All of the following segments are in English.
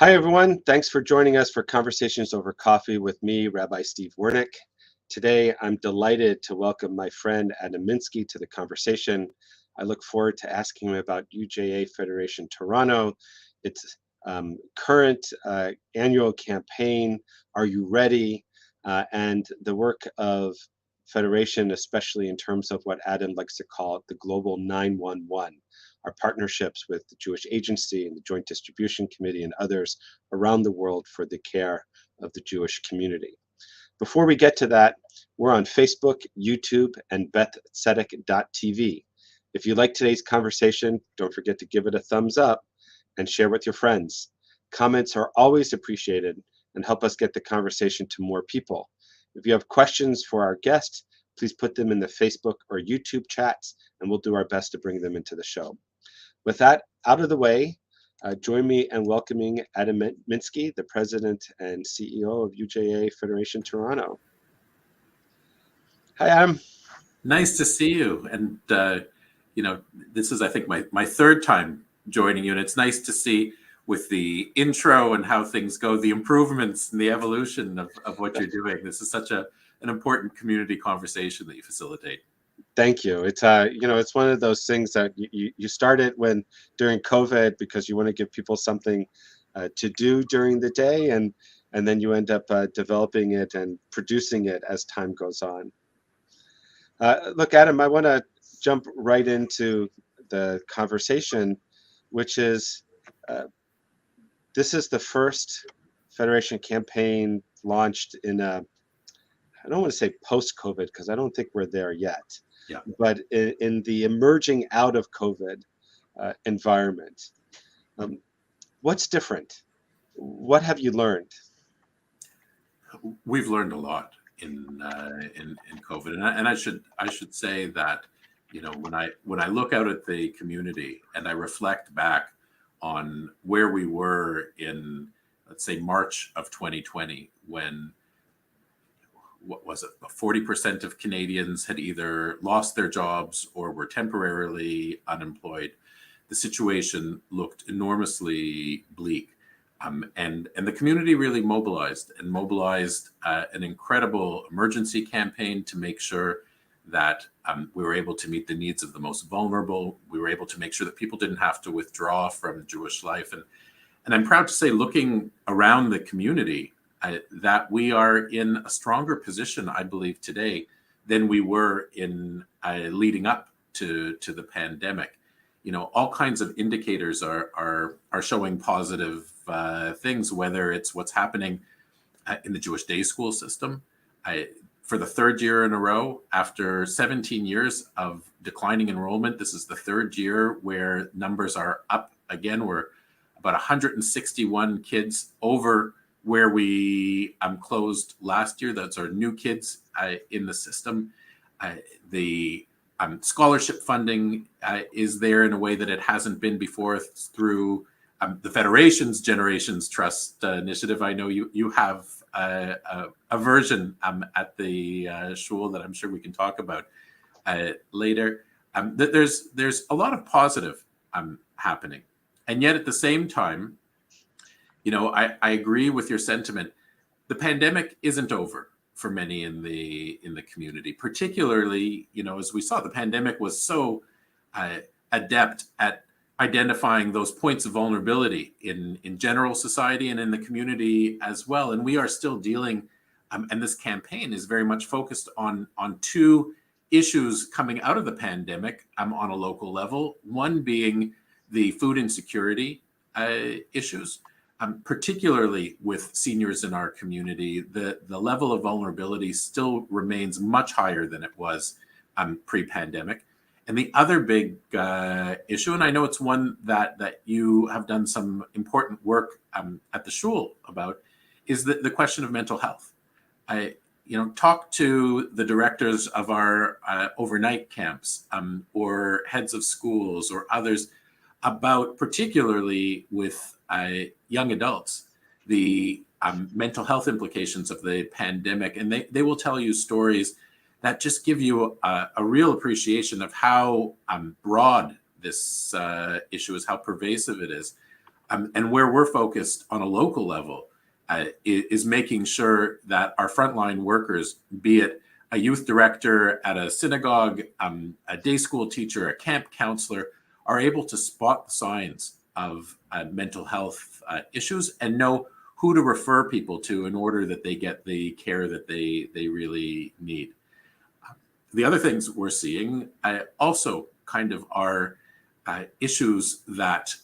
Hi, everyone. Thanks for joining us for Conversations Over Coffee with me, Rabbi Steve Wernick. Today, I'm delighted to welcome my friend Adam Minsky to the conversation. I look forward to asking him about UJA Federation Toronto, its current annual campaign, Are You Ready? And the work of Federation, especially in terms of what Adam likes to call the Global 911. Our partnerships with the Jewish Agency and the Joint Distribution Committee and others around the world for the care of the Jewish community. Before we get to that, we're on Facebook, YouTube, and BethTzedec.tv. If you like today's conversation, don't forget to give it a thumbs up and share with your friends. Comments are always appreciated and help us get the conversation to more people. If you have questions for our guests, please put them in the Facebook or YouTube chats, and we'll do our best to bring them into the show. With that out of the way, join me in welcoming Adam Minsky, the President and CEO of UJA Federation Toronto. Hi, Adam. Nice to see you. And, this is, I think, my third time joining you. And it's nice to see with the intro and how things go, the improvements and the evolution of what you're doing. This is such an important community conversation that you facilitate. Thank you. It's it's one of those things that you started during COVID because you want to give people something to do during the day, and then you end up developing it and producing it as time goes on. Look, Adam, I want to jump right into the conversation, which is this is the first Federation campaign launched in I don't want to say post-COVID because I don't think we're there yet. Yeah. But in the emerging out of COVID environment, what's different? What have you learned? We've learned a lot in COVID, and I should say that when I look out at the community and I reflect back on where we were in, let's say, March of 2020, when what was it? 40% of Canadians had either lost their jobs or were temporarily unemployed. The situation looked enormously bleak. And the community really mobilized an incredible emergency campaign to make sure that we were able to meet the needs of the most vulnerable. We were able to make sure that people didn't have to withdraw from Jewish life. And I'm proud to say, looking around the community, that we are in a stronger position, I believe, today than we were in leading up to the pandemic. All kinds of indicators are showing positive things, whether it's what's happening in the Jewish day school system. For the third year in a row, after 17 years of declining enrollment, this is the third year where numbers are up again. We're about 161 kids over where we closed last year. That's our new kids in the system. The scholarship funding is there in a way that it hasn't been before through the Federation's Generations Trust initiative. I know you have a version at the shul that I'm sure we can talk about later. There's a lot of positive happening. And yet at the same time, I agree with your sentiment. The pandemic isn't over for many in the community, particularly, as we saw, the pandemic was so adept at identifying those points of vulnerability in general society and in the community as well. And we are still dealing, and this campaign is very much focused on two issues coming out of the pandemic on a local level, one being the food insecurity issues. Particularly with seniors in our community, the level of vulnerability still remains much higher than it was pre-pandemic. And the other big issue, and I know it's one that you have done some important work at the shul about, is the question of mental health. Talk to the directors of our overnight camps or heads of schools or others about, particularly with young adults, the mental health implications of the pandemic. And they will tell you stories that just give you a real appreciation of how broad this issue is, how pervasive it is. And where we're focused on a local level is making sure that our frontline workers, be it a youth director at a synagogue, a day school teacher, a camp counselor, are able to spot the signs of mental health issues and know who to refer people to in order that they get the care that they really need. The other things we're seeing also kind of are issues that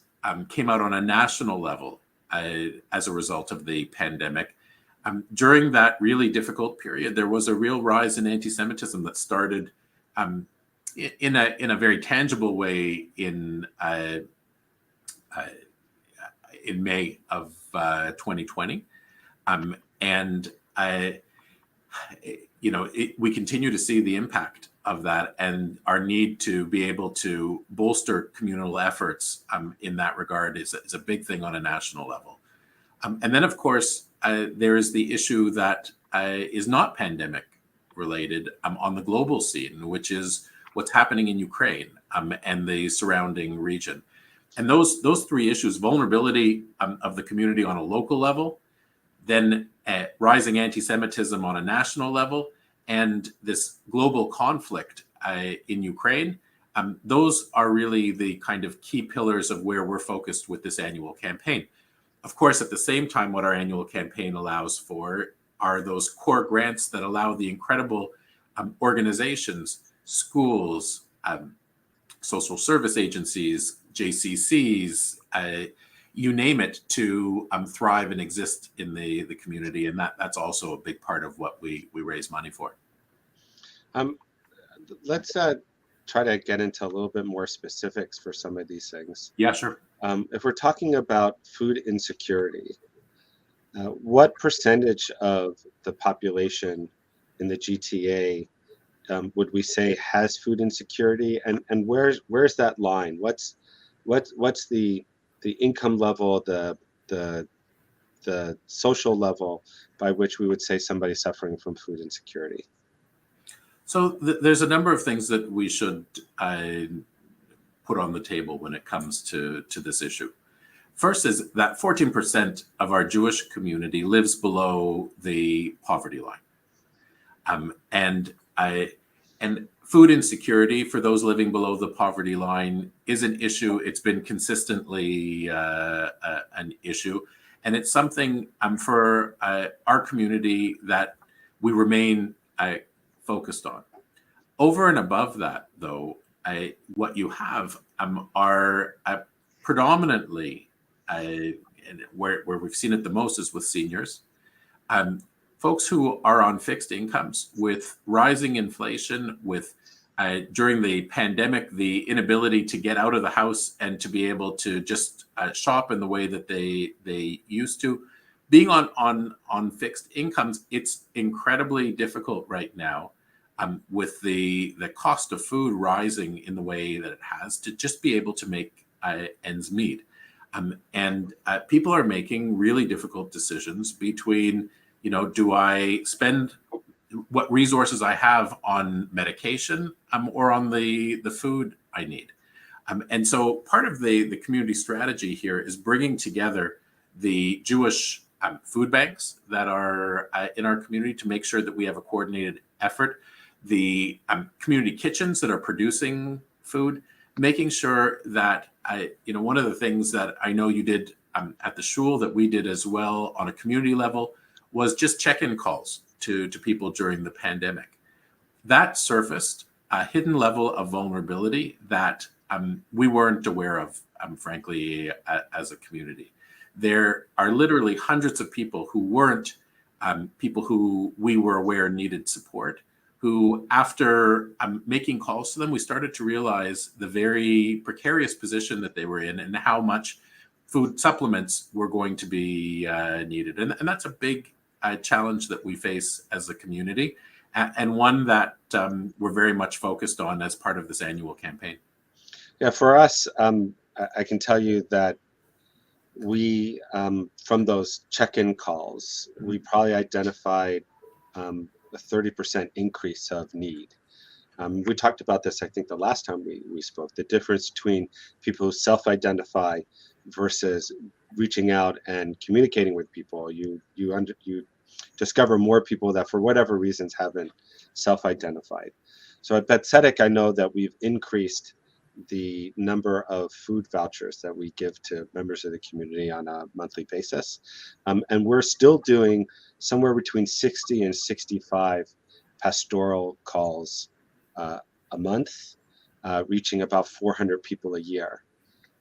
came out on a national level as a result of the pandemic. During that really difficult period, there was a real rise in anti-Semitism that started in a very tangible way in May of 2020, and we continue to see the impact of that, and our need to be able to bolster communal efforts in that regard is a big thing on a national level. And then, of course, there is the issue that is not pandemic related on the global scene, which is what's happening in Ukraine and the surrounding region. And those three issues: vulnerability of the community on a local level, then rising anti-Semitism on a national level, and this global conflict in Ukraine, those are really the kind of key pillars of where we're focused with this annual campaign. Of course, at the same time, what our annual campaign allows for are those core grants that allow the incredible organizations, schools, social service agencies, JCCs, you name it, to thrive and exist in the community. And that's also a big part of what we raise money for. Let's try to get into a little bit more specifics for some of these things. Yeah, sure. If we're talking about food insecurity, what percentage of the population in the GTA would we say has food insecurity, and where's that line? What's the income level, the social level by which we would say somebody's suffering from food insecurity? So there's a number of things that we should put on the table when it comes to this issue. First is that 14% of our Jewish community lives below the poverty line. And food insecurity for those living below the poverty line is an issue. It's been consistently an issue. And it's something for our community that we remain focused on. Over and above that, though, what you have are predominantly, where we've seen it the most is with seniors, folks who are on fixed incomes with rising inflation, with during the pandemic, the inability to get out of the house and to be able to just shop in the way that they used to. Being on fixed incomes, it's incredibly difficult right now with the cost of food rising in the way that it has, to just be able to make ends meet. And people are making really difficult decisions between, do I spend what resources I have on medication or on the food I need? And so part of the community strategy here is bringing together the Jewish food banks that are in our community to make sure that we have a coordinated effort, the community kitchens that are producing food, making sure that, one of the things that I know you did at the shul that we did as well on a community level was just check-in calls to people during the pandemic. That surfaced a hidden level of vulnerability that we weren't aware of, frankly, as a community. There are literally hundreds of people who weren't people who we were aware needed support, who, after making calls to them, we started to realize the very precarious position that they were in and how much food supplements were going to be needed. And that's a big challenge that we face as a community, and one that we're very much focused on as part of this annual campaign. Yeah, for us, I can tell you that we, from those check-in calls, we probably identified a 30% increase of need. We talked about this, I think, the last time we spoke, the difference between people who self-identify versus reaching out and communicating with people. You discover more people that for whatever reasons haven't self-identified. So at Beth Tzedec, I know that we've increased the number of food vouchers that we give to members of the community on a monthly basis. And we're still doing somewhere between 60 and 65 pastoral calls a month, reaching about 400 people a year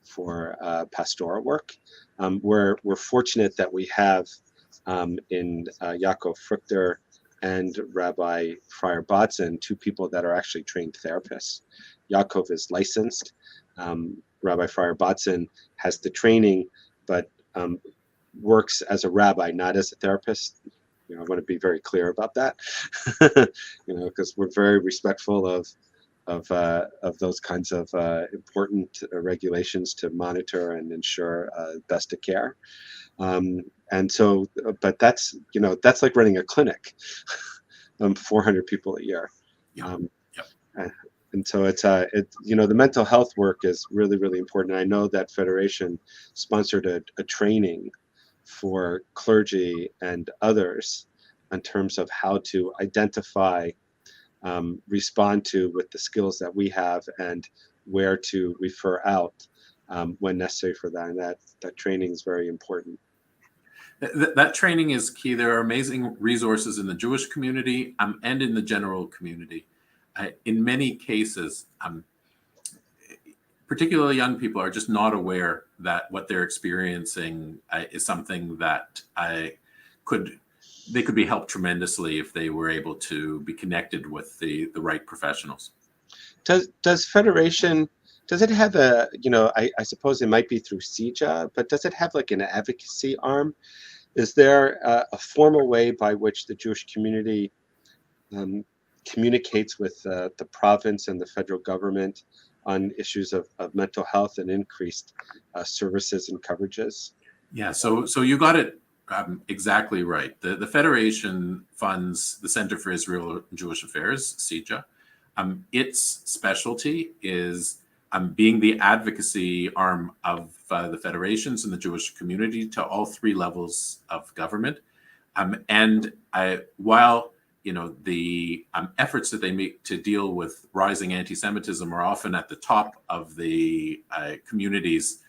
for pastoral work. We're fortunate that we have in Yaakov Fruchter and Rabbi Friar Botzen, two people that are actually trained therapists. Yaakov is licensed. Rabbi Friar Botzen has the training, but works as a rabbi, not as a therapist. I want to be very clear about that, because we're very respectful of those kinds of important regulations to monitor and ensure best of care. And so, but that's like running a clinic, 400 people a year. And so the mental health work is really, really important. I know that Federation sponsored a training for clergy and others in terms of how to identify, respond to with the skills that we have, and where to refer out when necessary for that. And that training is very important. That training is key. There are amazing resources in the Jewish community and in the general community. In many cases, particularly young people are just not aware that what they're experiencing is something that they could be helped tremendously if they were able to be connected with the right professionals. Does Federation, does it have I suppose it might be through CJA, but does it have like an advocacy arm? Is there a formal way by which the Jewish community communicates with the province and the federal government on issues of mental health and increased services and coverages? Yeah, so you got it exactly right. The Federation funds the Center for Israel and Jewish Affairs, CJA. Its specialty is being the advocacy arm of the federations and the Jewish community to all three levels of government. While the efforts that they make to deal with rising anti-Semitism are often at the top of the community's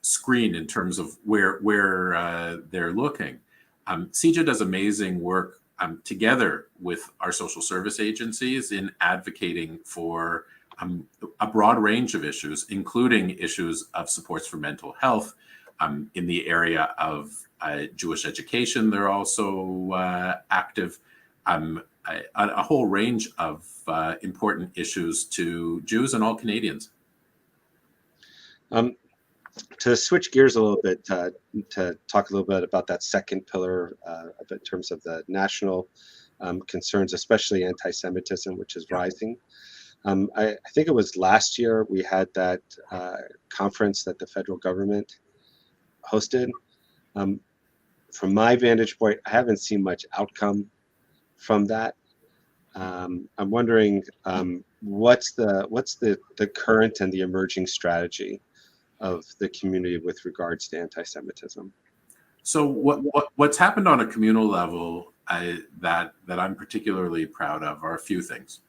screen in terms of where they're looking. CJA does amazing work together with our social service agencies in advocating for a broad range of issues, including issues of supports for mental health. In the area of Jewish education, they're also active. A whole range of important issues to Jews and all Canadians. To switch gears a little bit, to talk a little bit about that second pillar in terms of the national concerns, especially anti-Semitism, which is rising. I think it was last year we had that conference that the federal government hosted. From my vantage point, I haven't seen much outcome from that. I'm wondering what's the current and the emerging strategy of the community with regards to anti-Semitism? So what's happened on a communal level that I'm particularly proud of are a few things.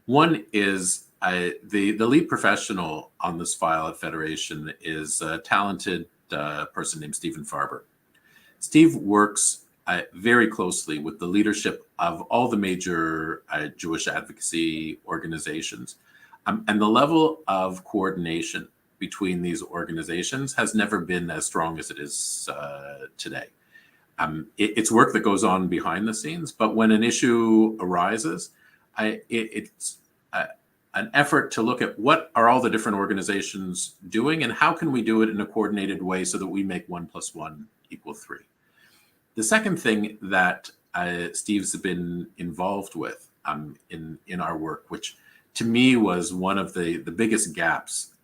One is the lead professional on this file at Federation is a talented person named Stephen Farber. Steve works very closely with the leadership of all the major Jewish advocacy organizations. And the level of coordination between these organizations has never been as strong as it is today. It's work that goes on behind the scenes, but when an issue arises, it's an effort to look at what are all the different organizations doing and how can we do it in a coordinated way so that we make 1 + 1 = 3. The second thing that Steve's been involved with in our work, which to me was one of the biggest gaps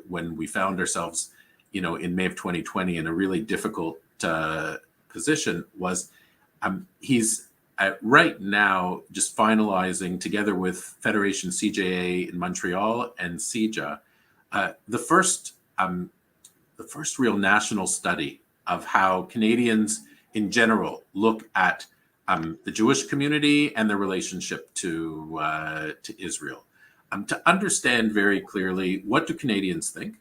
when we found ourselves, in May of 2020 in a really difficult position, was he's right now, just finalizing together with Federation CJA in Montreal and CJA, the first real national study of how Canadians in general look at the Jewish community and their relationship to Israel, to understand very clearly what do Canadians think,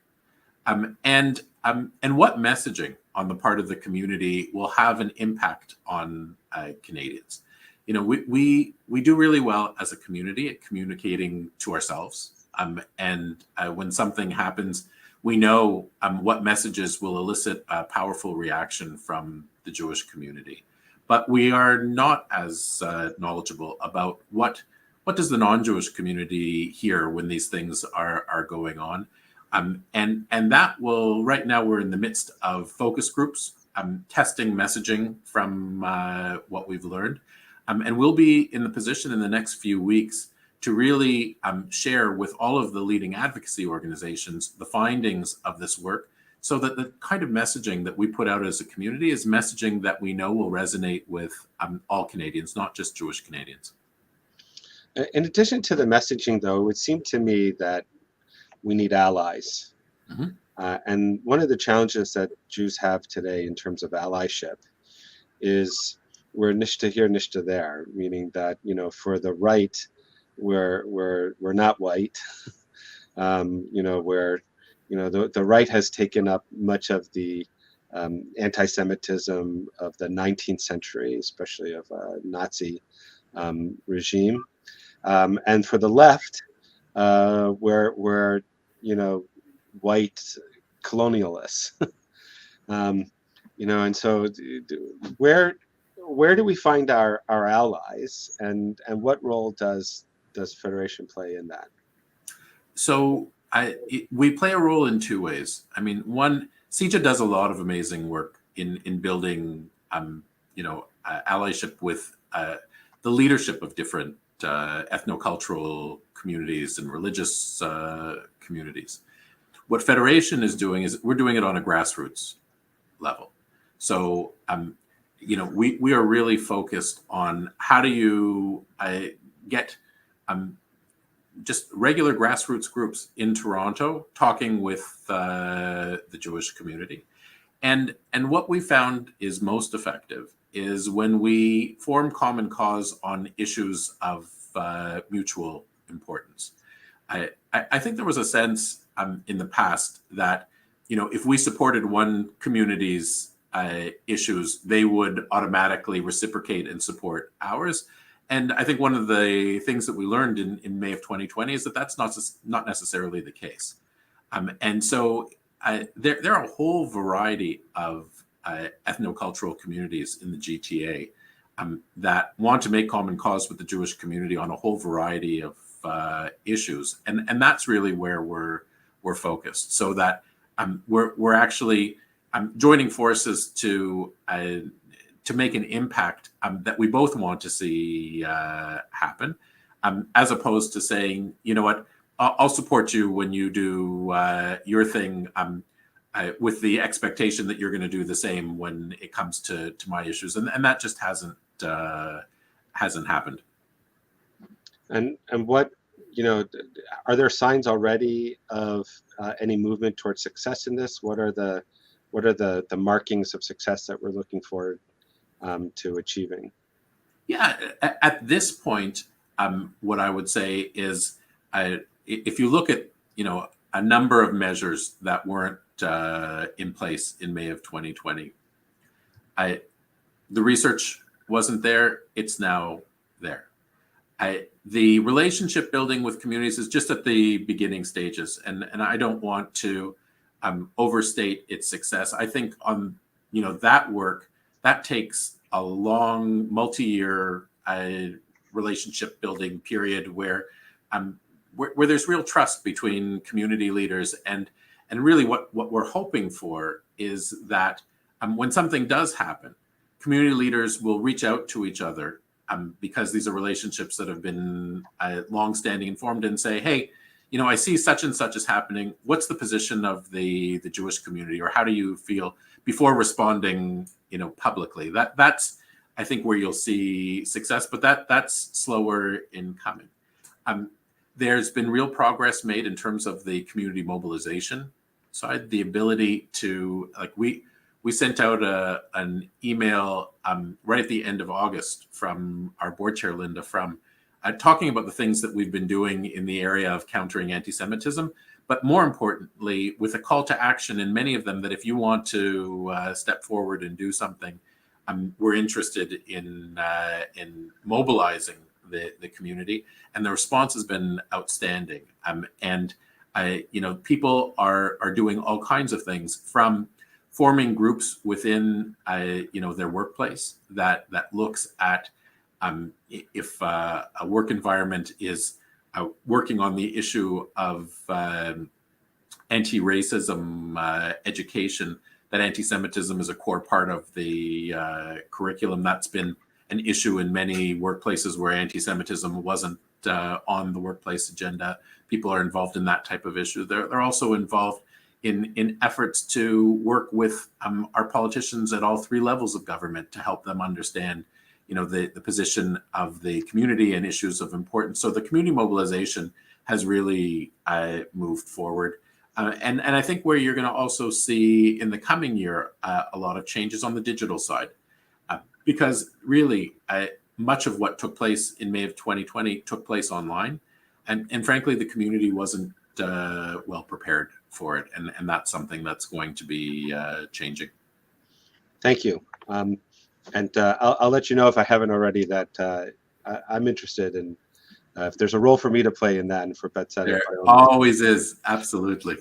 and what messaging on the part of the community will have an impact on Canadians. You know, we do really well as a community at communicating to ourselves, and when something happens, we know what messages will elicit a powerful reaction from the Jewish community. But we are not as knowledgeable about what does the non-Jewish community hear when these things are going on. And that will, right now we're in the midst of focus groups, testing messaging from what we've learned. And we'll be in the position in the next few weeks to really share with all of the leading advocacy organizations the findings of this work, so that the kind of messaging that we put out as a community is messaging that we know will resonate with all Canadians, not just Jewish Canadians. In addition to the messaging, though, it would seem to me that we need allies. Mm-hmm. And one of the challenges that Jews have today in terms of allyship is we're nishta here, nishta there, meaning that, you know, for the right, we're not white. You know, where, you know, the right has taken up much of the anti-Semitism of the 19th century, especially of Nazi regime. And for the left, we're, you know, white colonialists. You know, and so where do we find our allies, and what role does Federation play in that? So we play a role in two ways. I mean, one, CJA does a lot of amazing work in building, you know, allyship with the leadership of different ethnocultural communities and religious communities. What Federation is doing is we're doing it on a grassroots level. So, you know, we are really focused on how do you get just regular grassroots groups in Toronto talking with the Jewish community. And what we found is most effective is when we form common cause on issues of mutual importance. I think there was a sense in the past that, you know, if we supported one community's issues, they would automatically reciprocate and support ours. And I think one of the things that we learned in May of 2020 is that that's not necessarily the case. And so there are a whole variety of ethnocultural communities in the GTA that want to make common cause with the Jewish community on a whole variety of issues. And that's really where we're focused, so that we're actually joining forces to make an impact that we both want to see happen, as opposed to saying, you know what, I'll support you when you do your thing, with the expectation that you're going to do the same when it comes to my issues, and that just hasn't happened. And what, you know, are there signs already of any movement towards success in this? What are the markings of success that we're looking forward to achieving? Yeah, at this point, what I would say is, if you look at, you know, a number of measures that weren't in place in May of 2020, the research wasn't there. It's now there. The relationship building with communities is just at the beginning stages, and I don't want to overstate its success. I think on, you know, that work, that takes a long multi-year relationship building period where there's real trust between community leaders, and really what we're hoping for is that when something does happen, community leaders will reach out to each other, because these are relationships that have been long-standing and formed, and say, hey, you know, I see such and such is happening. What's the position of the Jewish community, or how do you feel, before responding, you know, publicly? That's I think where you'll see success, but that's slower in coming. There's been real progress made in terms of the community mobilization side, the ability to, like, we sent out an email right at the end of August from our board chair, Linda, from talking about the things that we've been doing in the area of countering anti-Semitism, but more importantly, with a call to action in many of them that if you want to step forward and do something, we're interested in mobilizing the community, and the response has been outstanding. People are doing all kinds of things, from forming groups within their workplace that looks at if a work environment is working on the issue of anti-racism education, that anti-Semitism is a core part of the curriculum. That's been an issue in many workplaces where anti-Semitism wasn't on the workplace agenda. People are involved in that type of issue. They're also involved in efforts to work with our politicians at all three levels of government to help them understand, the position of the community and issues of importance. So the community mobilization has really moved forward. And I think where you're going to also see in the coming year a lot of changes on the digital side, because really much of what took place in May of 2020 took place online, and frankly the community wasn't well prepared for it, and that's something that's going to be changing. Thank you. I'll let you know if I haven't already that I'm interested in if there's a role for me to play in that, and for Beth Tzedec. There always is, absolutely.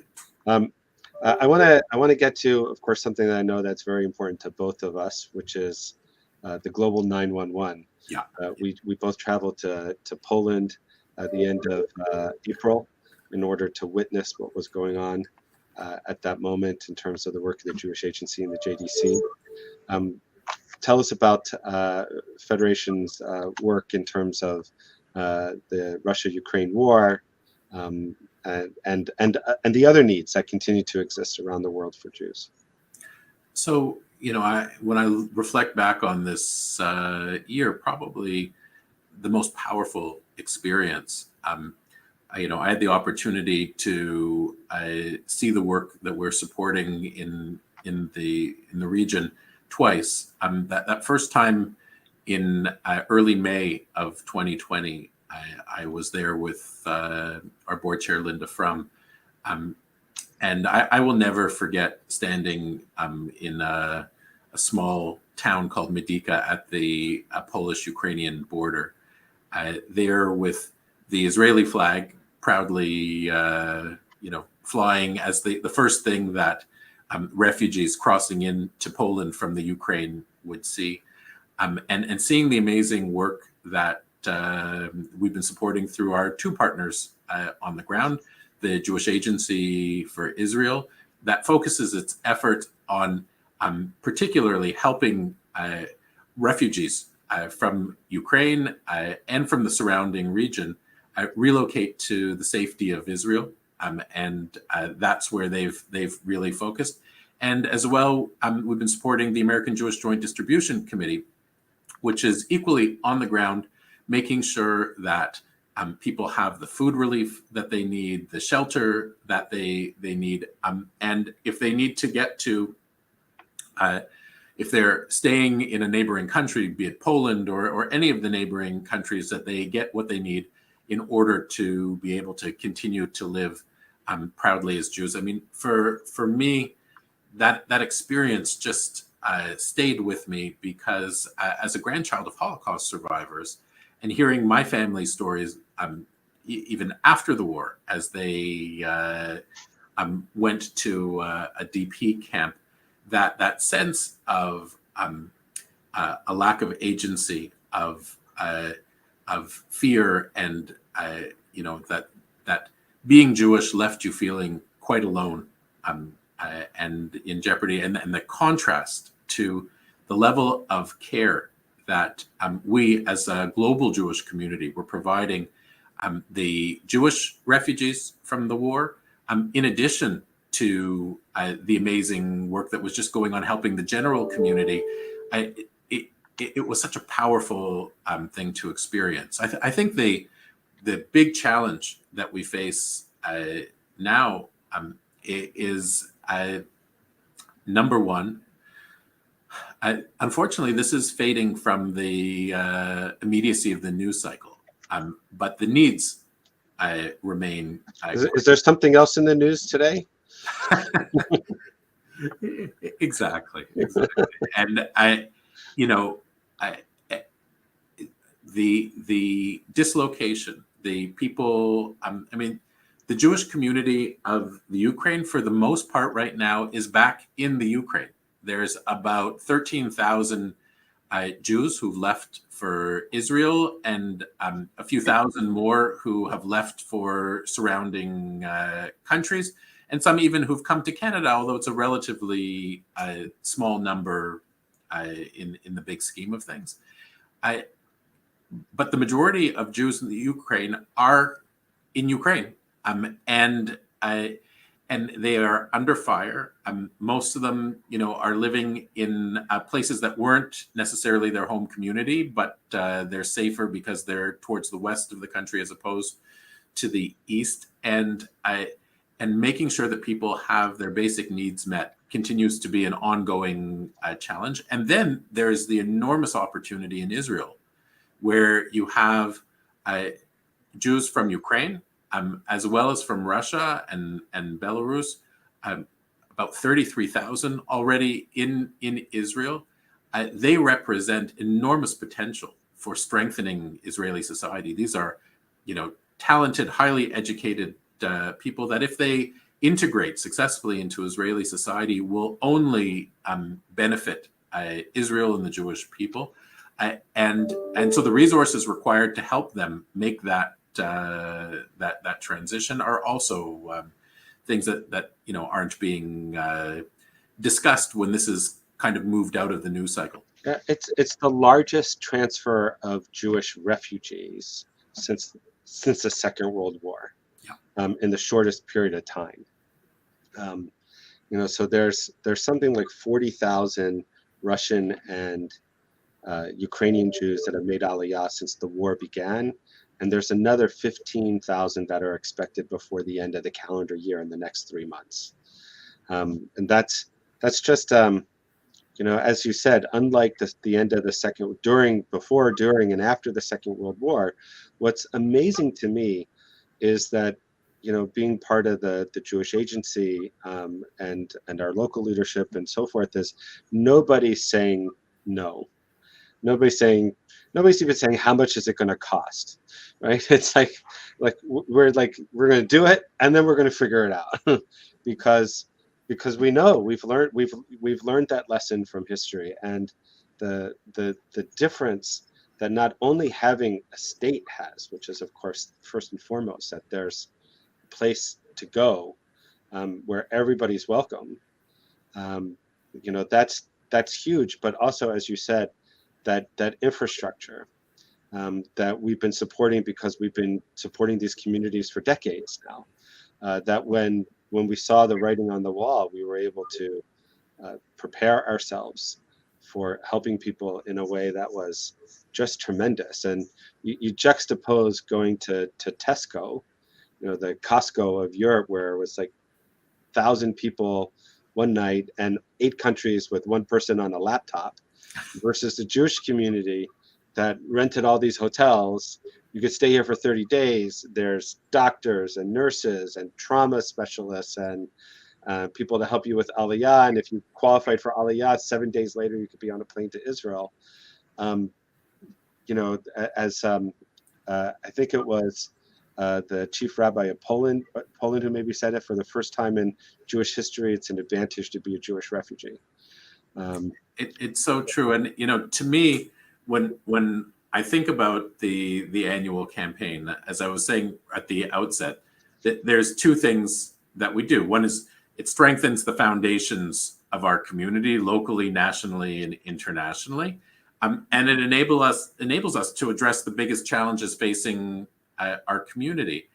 I want to get to, of course, something that I know that's very important to both of us, which is the global 911. Yeah. We both traveled to Poland at the end of April in order to witness what was going on at that moment in terms of the work of the Jewish Agency and the JDC. Tell us about Federation's work in terms of the Russia-Ukraine war and the other needs that continue to exist around the world for Jews. So, when I reflect back on this year, probably the most powerful experience, I had the opportunity to see the work that we're supporting in the region twice. That first time in early May of 2020, I was there with our board chair, Linda Frum, and I will never forget standing in a small town called Medyka at the Polish-Ukrainian border, there with the Israeli flag proudly, flying as the first thing that refugees crossing into Poland from the Ukraine would see, and seeing the amazing work that we've been supporting through our two partners on the ground, the Jewish Agency for Israel, that focuses its effort on particularly helping refugees from Ukraine and from the surrounding region relocate to the safety of Israel. And that's where they've really focused. And as well, we've been supporting the American Jewish Joint Distribution Committee, which is equally on the ground, making sure that people have the food relief that they need, the shelter that they need, and if they need to get to, if they're staying in a neighboring country, be it Poland or any of the neighboring countries, that they get what they need in order to be able to continue to live proudly as Jews. I mean, for me, that experience just stayed with me, because as a grandchild of Holocaust survivors, and hearing my family's stories, even after the war, as they went to a DP camp, that sense of a lack of agency, of fear, and that being Jewish left you feeling quite alone and in jeopardy, and the contrast to the level of care that we as a global Jewish community were providing the Jewish refugees from the war, in addition to the amazing work that was just going on helping the general community. it was such a powerful thing to experience. I think the big challenge that we face now is number one. Unfortunately, this is fading from the immediacy of the news cycle, but the needs remain. Is there something else in the news today? Exactly. And the dislocation, the people, the Jewish community of the Ukraine, for the most part right now, is back in the Ukraine. There's about 13,000 Jews who've left for Israel, and a few thousand more who have left for surrounding countries, and some even who've come to Canada, although it's a relatively small number in the big scheme of things. But the majority of Jews in the Ukraine are in Ukraine, and they are under fire. Most of them, are living in places that weren't necessarily their home community, but they're safer because they're towards the west of the country as opposed to the east. And making sure that people have their basic needs met continues to be an ongoing challenge. And then there's the enormous opportunity in Israel, where you have Jews from Ukraine, as well as from Russia and Belarus, about 33,000 already in Israel. They represent enormous potential for strengthening Israeli society. These are, talented, highly educated people that, if they integrate successfully into Israeli society, will only benefit Israel and the Jewish people. And so the resources required to help them make that transition are also things that aren't being discussed when this is kind of moved out of the news cycle. It's the largest transfer of Jewish refugees since the Second World War, in the shortest period of time. So there's something like 40,000 Russian and Ukrainian Jews that have made Aliyah since the war began, and there's another 15,000 that are expected before the end of the calendar year in the next 3 months. And that's just as you said, unlike the end of the before, during, and after the Second World War, what's amazing to me is that being part of the Jewish Agency and our local leadership and so forth, is nobody's saying no. Nobody's even saying how much is it going to cost, right? It's like we're going to do it, and then we're going to figure it out because we know we've learned that lesson from history, and the difference that not only having a state has, which is of course first and foremost that there's a place to go where everybody's welcome. That's huge, but also, as you said, that infrastructure that we've been supporting, because we've been supporting these communities for decades now, that when we saw the writing on the wall, we were able to prepare ourselves for helping people in a way that was just tremendous. And you juxtapose going to Tesco, the Costco of Europe, where it was like 1,000 people one night and 8 countries with 1 person on a laptop, versus the Jewish community that rented all these hotels. You could stay here for 30 days. There's doctors and nurses and trauma specialists and people to help you with Aliyah. And if you qualified for Aliyah, 7 days later, you could be on a plane to Israel. I think it was the chief rabbi of Poland who maybe said it, for the first time in Jewish history, it's an advantage to be a Jewish refugee. It's so true. And, to me, when I think about the annual campaign, as I was saying at the outset, that there's 2 things that we do. One is it strengthens the foundations of our community, locally, nationally, and internationally. And it enables us to address the biggest challenges facing our community.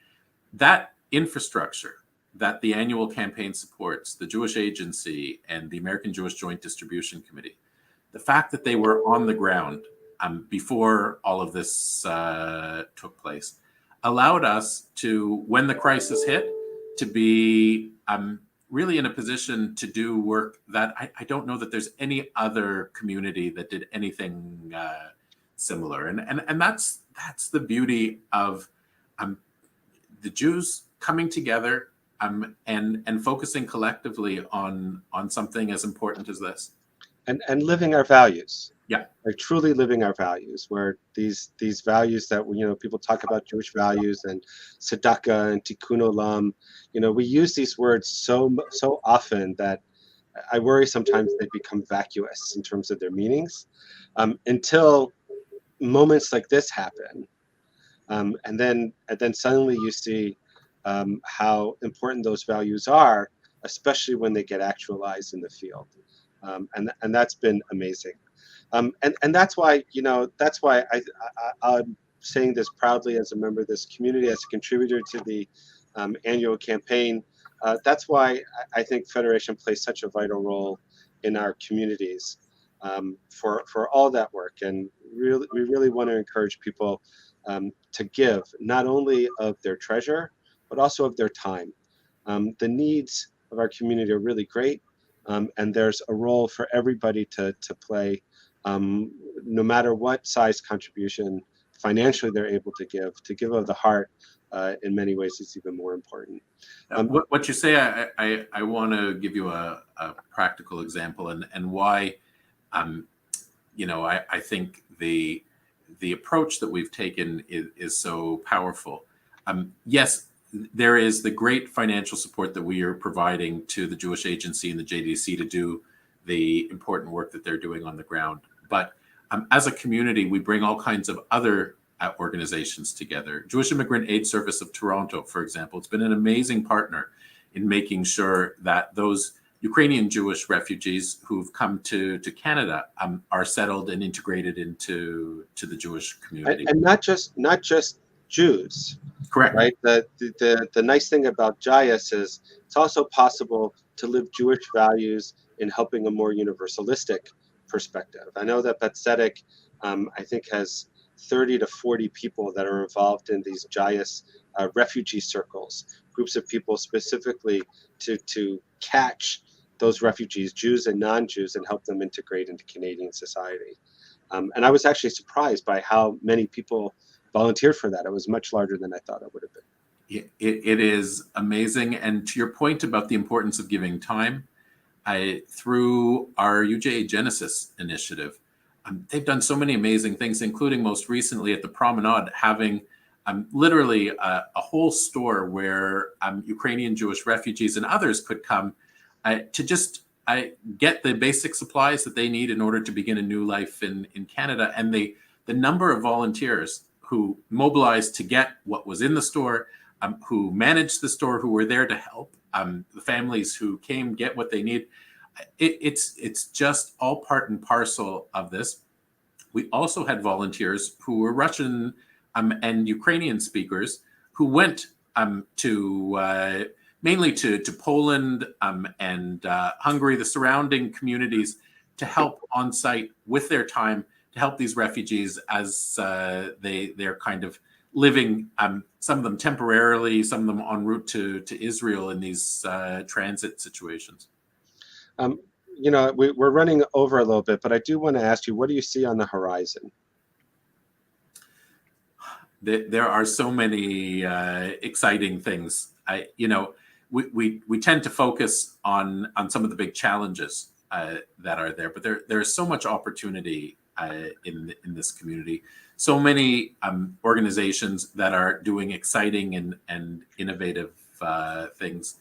That infrastructure that the annual campaign supports, the Jewish Agency and the American Jewish Joint Distribution Committee, the fact that they were on the ground before all of this took place allowed us to, when the crisis hit, to be really in a position to do work that I don't know that there's any other community that did anything similar. And that's the beauty of the Jews coming together and focusing collectively on something as important as this. And living our values. Yeah. Like truly living our values, where these values that, people talk about Jewish values and tzedakah and tikkun olam, we use these words so often that I worry sometimes they become vacuous in terms of their meanings, until moments like this happen, and then suddenly you see how important those values are, especially when they get actualized in the field, and that's been amazing. And that's why I'm saying this proudly as a member of this community, as a contributor to the annual campaign. That's why I think Federation plays such a vital role in our communities, for all that work. And we really want to encourage people to give not only of their treasure, but also of their time. The needs of our community are really great, and there's a role for everybody to play. No matter what size contribution financially they're able to give of the heart, in many ways is even more important. What you say, I want to give you a practical example and why, I think the approach that we've taken is so powerful. Yes, there is the great financial support that we are providing to the Jewish Agency and the JDC to do the important work that they're doing on the ground. But as a community, we bring all kinds of other organizations together. Jewish Immigrant Aid Service of Toronto, for example, it's been an amazing partner in making sure that those Ukrainian Jewish refugees who've come to Canada are settled and integrated into the Jewish community. And not just Jews. Correct. Right. The nice thing about JIAS is it's also possible to live Jewish values in helping a more universalistic perspective. I know that Beth Tzedec, I think, has 30 to 40 people that are involved in these JIAS refugee circles, groups of people specifically to catch those refugees, Jews and non-Jews, and help them integrate into Canadian society. And I was actually surprised by how many people volunteered for that. It was much larger than I thought it would have been. It is amazing. And to your point about the importance of giving time, through our UJA Genesis initiative, they've done so many amazing things, including most recently at the Promenade, having literally a whole store where Ukrainian Jewish refugees and others could come to just get the basic supplies that they need in order to begin a new life in Canada. And the number of volunteers who mobilized to get what was in the store, who managed the store, who were there to help the families who came get what they need. It's just all part and parcel of this. We also had volunteers who were Russian and Ukrainian speakers who went to mainly to Poland and Hungary, the surrounding communities, to help on site with their time to help these refugees as they're kind of living, some of them temporarily, some of them en route to Israel in these transit situations. We're running over a little bit, but I do want to ask you, what do you see on the horizon? There are so many exciting things. We tend to focus on some of the big challenges that are there, but there's so much opportunity in this community. So many organizations that are doing exciting and innovative things.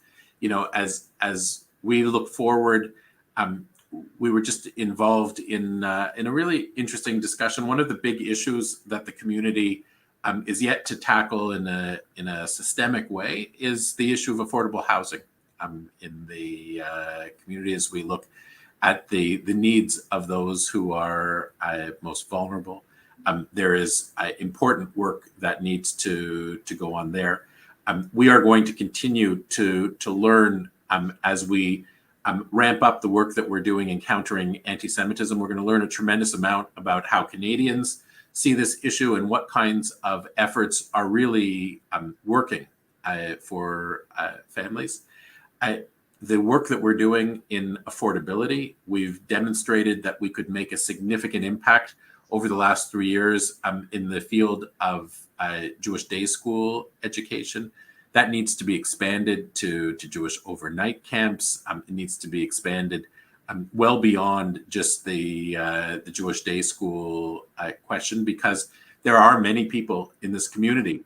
As we look forward, we were just involved in a really interesting discussion. One of the big issues that the community is yet to tackle in a systemic way is the issue of affordable housing in the community, as we look at the needs of those who are most vulnerable. There is important work that needs to go on there. We are going to continue to learn as we ramp up the work that we're doing in countering anti-Semitism. We're going to learn a tremendous amount about how Canadians see this issue and what kinds of efforts are really working for families. The work that we're doing in affordability, we've demonstrated that we could make a significant impact over the last 3 years in the field of Jewish day school education. That needs to be expanded to Jewish overnight camps. It needs to be expanded well beyond just the Jewish day school question, because there are many people in this community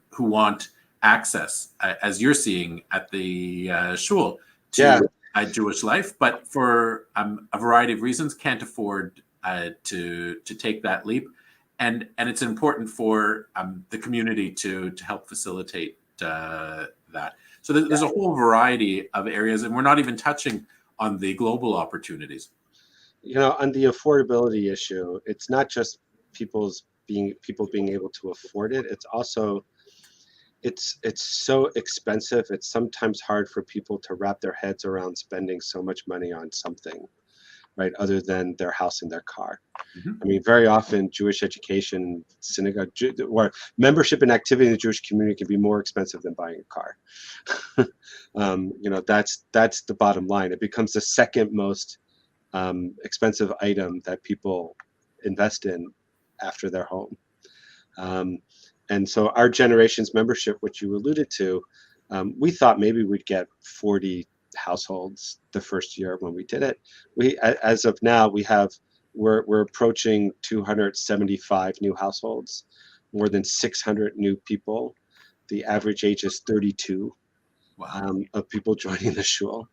who want access, as you're seeing at the shul, to Jewish life, but for a variety of reasons can't afford to take that leap. And it's important for the community to help facilitate that. So there's a whole variety of areas, and we're not even touching on the global opportunities. You know, on the affordability issue, it's not just people being able to afford it. It's also it's so expensive. It's sometimes hard for people to wrap their heads around spending so much money on something, right, other than their house and their car. Mm-hmm. I mean, very often Jewish education, synagogue, or membership and activity in the Jewish community can be more expensive than buying a car. You know, that's the bottom line. It becomes the second most expensive item that people invest in after their home. And so our generation's membership, which you alluded to, we thought maybe we'd get 40 households the first year when we did it. As of now, we're approaching 275 new households, more than 600 new people. The average age is 32. Wow. Of people joining the shul.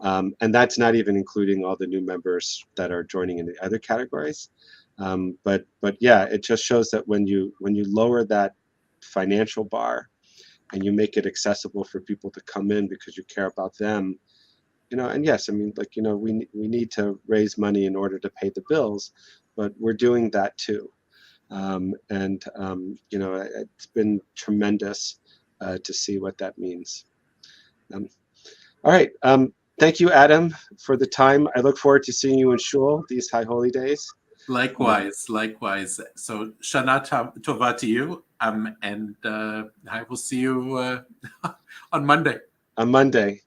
And that's not even including all the new members that are joining in the other categories. But yeah, it just shows that when you lower that financial bar and you make it accessible for people to come in because you care about them, you know, and yes, I mean, like, you know, we need to raise money in order to pay the bills, but we're doing that too. You know, it's been tremendous to see what that means. All right. Thank you, Adam, for the time. I look forward to seeing you in shul these high holy days. Likewise. So Shana Tova to you, and I will see you on Monday. On Monday.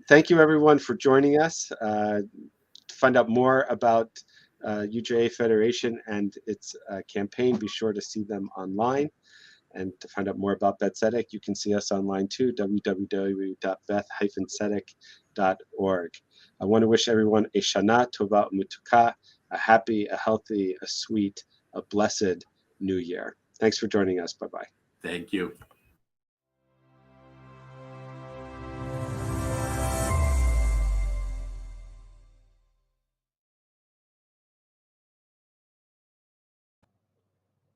Thank you, everyone, for joining us. To find out more about UJA Federation and its campaign, be sure to see them online. And to find out more about Beth Tzedec, you can see us online too, www.beth-tzedec.org. I want to wish everyone a Shana Tova U'Metuka, a happy, a healthy, a sweet, a blessed new year. Thanks for joining us. Bye-bye. Thank you.